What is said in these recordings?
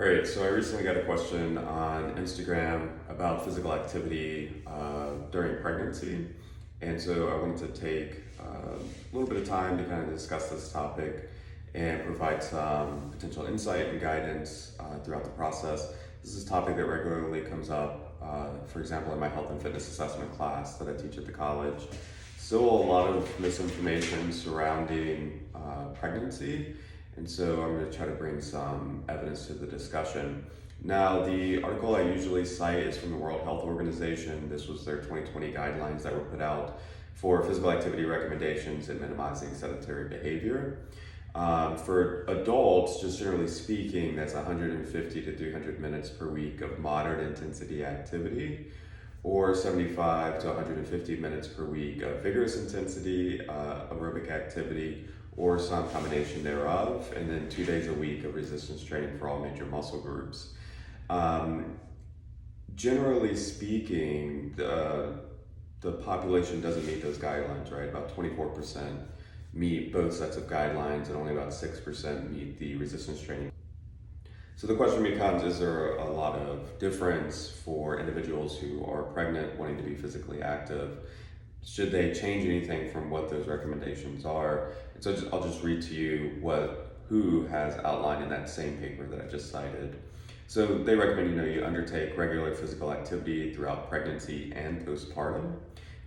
All right, so I recently got a question on Instagram about physical activity during pregnancy. And so I wanted to take a little bit of time to kind of discuss this topic and provide some potential insight and guidance throughout the process. This is a topic that regularly comes up, for example, in my health and fitness assessment class that I teach at the college. Still a lot of misinformation surrounding pregnancy, and so I'm going to try to bring some evidence to the discussion. Now, the article I usually cite is from the World Health Organization. This was their 2020 guidelines that were put out for physical activity recommendations and minimizing sedentary behavior. For adults, just generally speaking, that's 150 to 300 minutes per week of moderate intensity activity, or 75 to 150 minutes per week of vigorous intensity aerobic activity, or some combination thereof, and then 2 days a week of resistance training for all major muscle groups. Generally speaking, the population doesn't meet those guidelines, right? About 24% meet both sets of guidelines, and only about 6% meet the resistance training. So the question becomes, is there a lot of difference for individuals who are pregnant wanting to be physically active? Should they change anything from what those recommendations are? And so I'll just read to you what WHO has outlined in that same paper that I just cited. So they recommend you undertake regular physical activity throughout pregnancy and postpartum,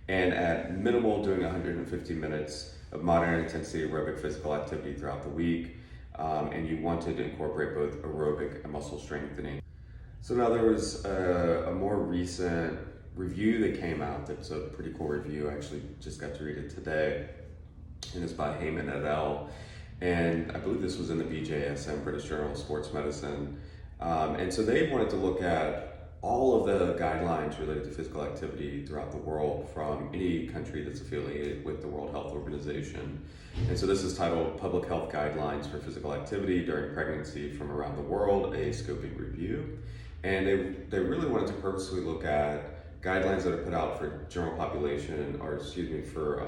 and at minimal doing 150 minutes of moderate intensity aerobic physical activity throughout the week, and you wanted to incorporate both aerobic and muscle strengthening. So now there was a more recent review that came out that's a pretty cool review. I actually just got to read it today, and it's by Heyman et al. And I believe this was in the BJSM, British Journal of Sports Medicine. And so they wanted to look at all of the guidelines related to physical activity throughout the world from any country that's affiliated with the World Health Organization. And so this is titled Public Health Guidelines for Physical Activity During Pregnancy from Around the World, a Scoping Review. And they really wanted to purposely look at guidelines that are put out for general population, or for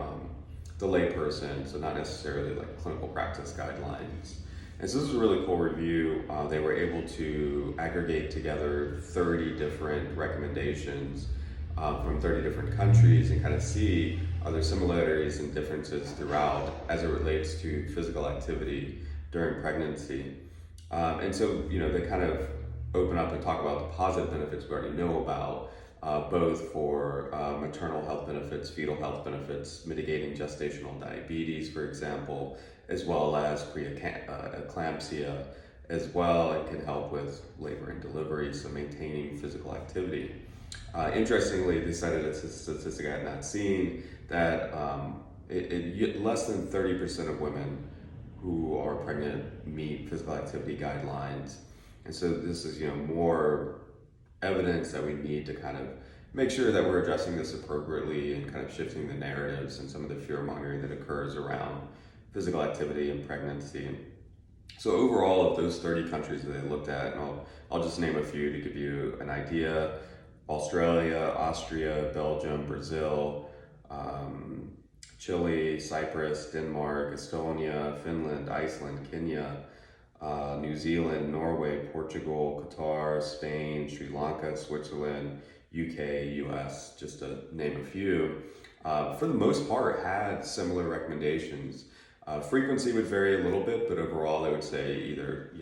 the layperson, so not necessarily like clinical practice guidelines. And so this is a really cool review. They were able to aggregate together 30 different recommendations from 30 different countries and kind of see, are there similarities and differences throughout as it relates to physical activity during pregnancy. And so, they kind of open up and talk about the positive benefits we already know about, both for maternal health benefits, fetal health benefits, mitigating gestational diabetes, for example, as well as preeclampsia as well, and can help with labor and delivery, so maintaining physical activity. Interestingly, they cited a statistic I had not seen that less than 30% of women who are pregnant meet physical activity guidelines. And so this is, more evidence that we need to kind of make sure that we're addressing this appropriately and kind of shifting the narratives and some of the fear mongering that occurs around physical activity and pregnancy. So overall, of those 30 countries that they looked at, and I'll just name a few to give you an idea: Australia, Austria, Belgium, Brazil, Chile, Cyprus, Denmark, Estonia, Finland, Iceland, Kenya, New Zealand, Norway, Portugal, Qatar, Spain, Sri Lanka, Switzerland, UK, US, just to name a few, for the most part had similar recommendations. Frequency would vary a little bit, but overall they would say either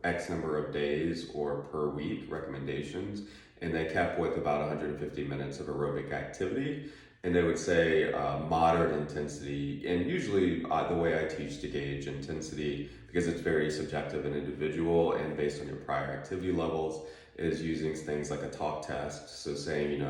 X number of days or per week recommendations, and they kept with about 150 minutes of aerobic activity. And they would say moderate intensity, and usually the way I teach to gauge intensity, because it's very subjective and individual and based on your prior activity levels, is using things like a talk test. So saying,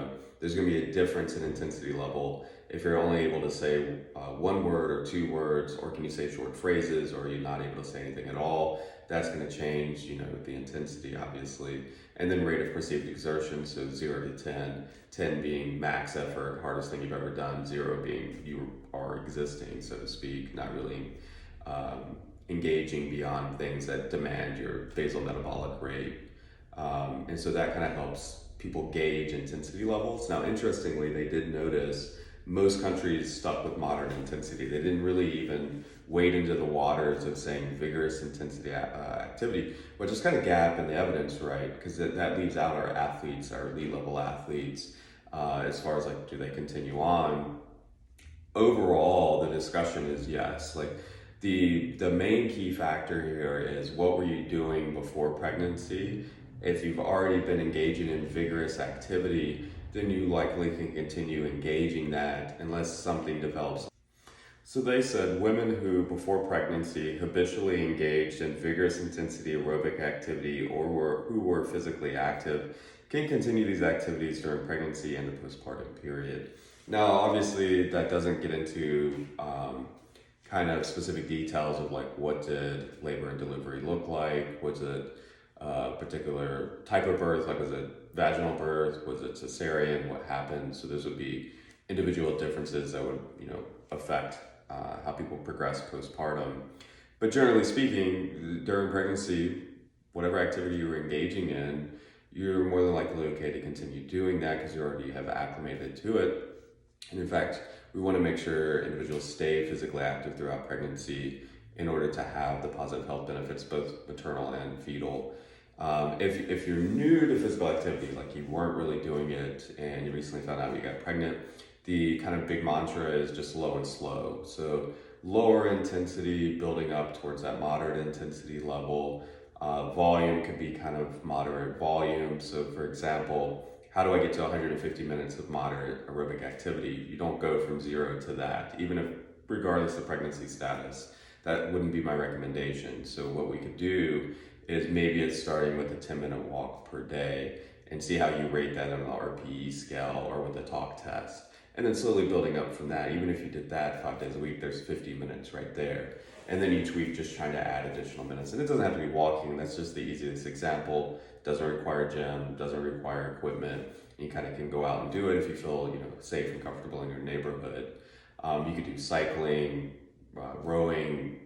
there's going to be a difference in intensity level if you're only able to say one word or two words, or can you say short phrases, or you're not able to say anything at all. That's going to change, the intensity, obviously. And then rate of perceived exertion, so 0 to 10, 10 being max effort, hardest thing you've ever done, 0 being you are existing, so to speak, not really engaging beyond things that demand your basal metabolic rate. And so that kind of helps people gauge intensity levels. Now, interestingly, they did notice most countries stuck with moderate intensity. They didn't really even wade into the waters of saying vigorous intensity activity, which is kind of gap in the evidence, right? Because that leaves out our athletes, our elite level athletes, as far as like, do they continue on? Overall, the discussion is yes. Like the main key factor here is what were you doing before pregnancy? If you've already been engaging in vigorous activity, then you likely can continue engaging that unless something develops. So they said women who before pregnancy habitually engaged in vigorous intensity aerobic activity or who were physically active can continue these activities during pregnancy and the postpartum period. Now, obviously, that doesn't get into kind of specific details of like what did labor and delivery look like? Was it a particular type of birth? Like was it vaginal birth? Was it cesarean? What happened? So those would be individual differences that would affect how people progress postpartum. But generally speaking, during pregnancy, whatever activity you were engaging in, you're more than likely okay to continue doing that because you already have acclimated to it. And in fact, we want to make sure individuals stay physically active throughout pregnancy in order to have the positive health benefits, both maternal and fetal. If you're new to physical activity, like you weren't really doing it and you recently found out you got pregnant, the kind of big mantra is just low and slow. So lower intensity, building up towards that moderate intensity level. Volume could be kind of moderate volume. So for example, how do I get to 150 minutes of moderate aerobic activity? You don't go from 0 to that, even if regardless of pregnancy status. That wouldn't be my recommendation. So what we could do is maybe it's starting with a 10-minute walk per day and see how you rate that on the RPE scale or with the talk test. And then slowly building up from that. Even if you did that 5 days a week, there's 50 minutes right there. And then each week just trying to add additional minutes. And it doesn't have to be walking, that's just the easiest example. Doesn't require a gym, doesn't require equipment. You kind of can go out and do it if you feel safe and comfortable in your neighborhood. You could do cycling, rowing,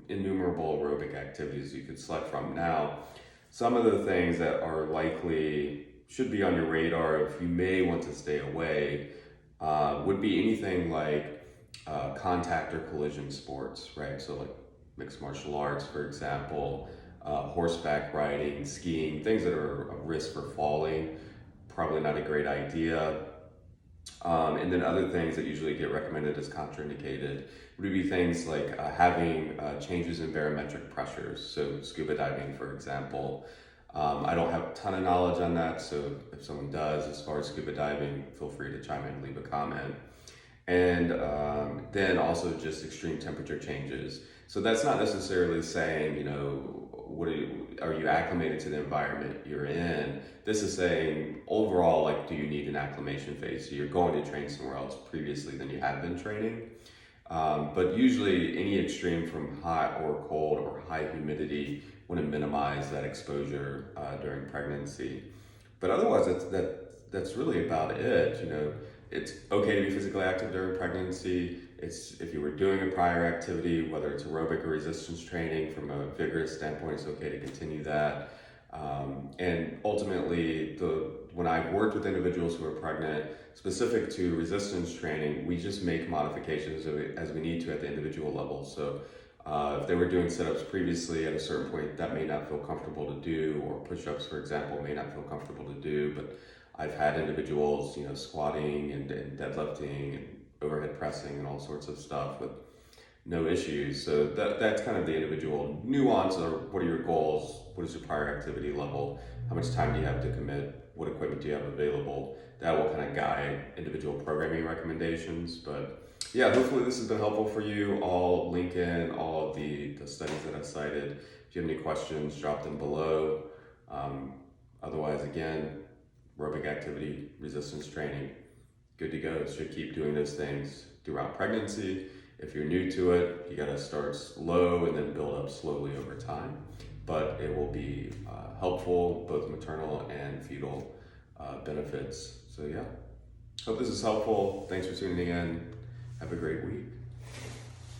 innumerable aerobic activities you could select from. Now, some of the things that are likely should be on your radar if you may want to stay away would be anything like contact or collision sports, right? So like mixed martial arts, for example, horseback riding, skiing, things that are a risk for falling, probably not a great idea. And then other things that usually get recommended as contraindicated would be things like having changes in barometric pressures. So scuba diving, for example. I don't have a ton of knowledge on that, so if someone does, as far as scuba diving, feel free to chime in and leave a comment. And then also just extreme temperature changes. So that's not necessarily saying, are you acclimated to the environment you're in? This is saying overall, like, do you need an acclimation phase? So you're going to train somewhere else previously than you have been training. But usually any extreme from hot or cold or high humidity want to minimize that exposure during pregnancy. But otherwise, that's really about it. It's okay to be physically active during pregnancy. It's if you were doing a prior activity, whether it's aerobic or resistance training, from a vigorous standpoint, it's okay to continue that. And ultimately, when I've worked with individuals who are pregnant, specific to resistance training, we just make modifications as we need to at the individual level. So if they were doing sit-ups previously at a certain point, that may not feel comfortable to do, or push-ups, for example, may not feel comfortable to do. But I've had individuals, squatting and deadlifting and overhead pressing and all sorts of stuff with no issues. So that's kind of the individual nuance, or what are your goals? What is your prior activity level? How much time do you have to commit? What equipment do you have available? That will kind of guide individual programming recommendations. But yeah, hopefully this has been helpful for you. I'll link in all of the studies that I cited. If you have any questions, drop them below. Otherwise, again, aerobic activity, resistance training, good to go. Should keep doing those things throughout pregnancy. If you're new to it, you gotta start low and then build up slowly over time. But it will be helpful, both maternal and fetal benefits. So yeah, hope this is helpful. Thanks for tuning in. Have a great week.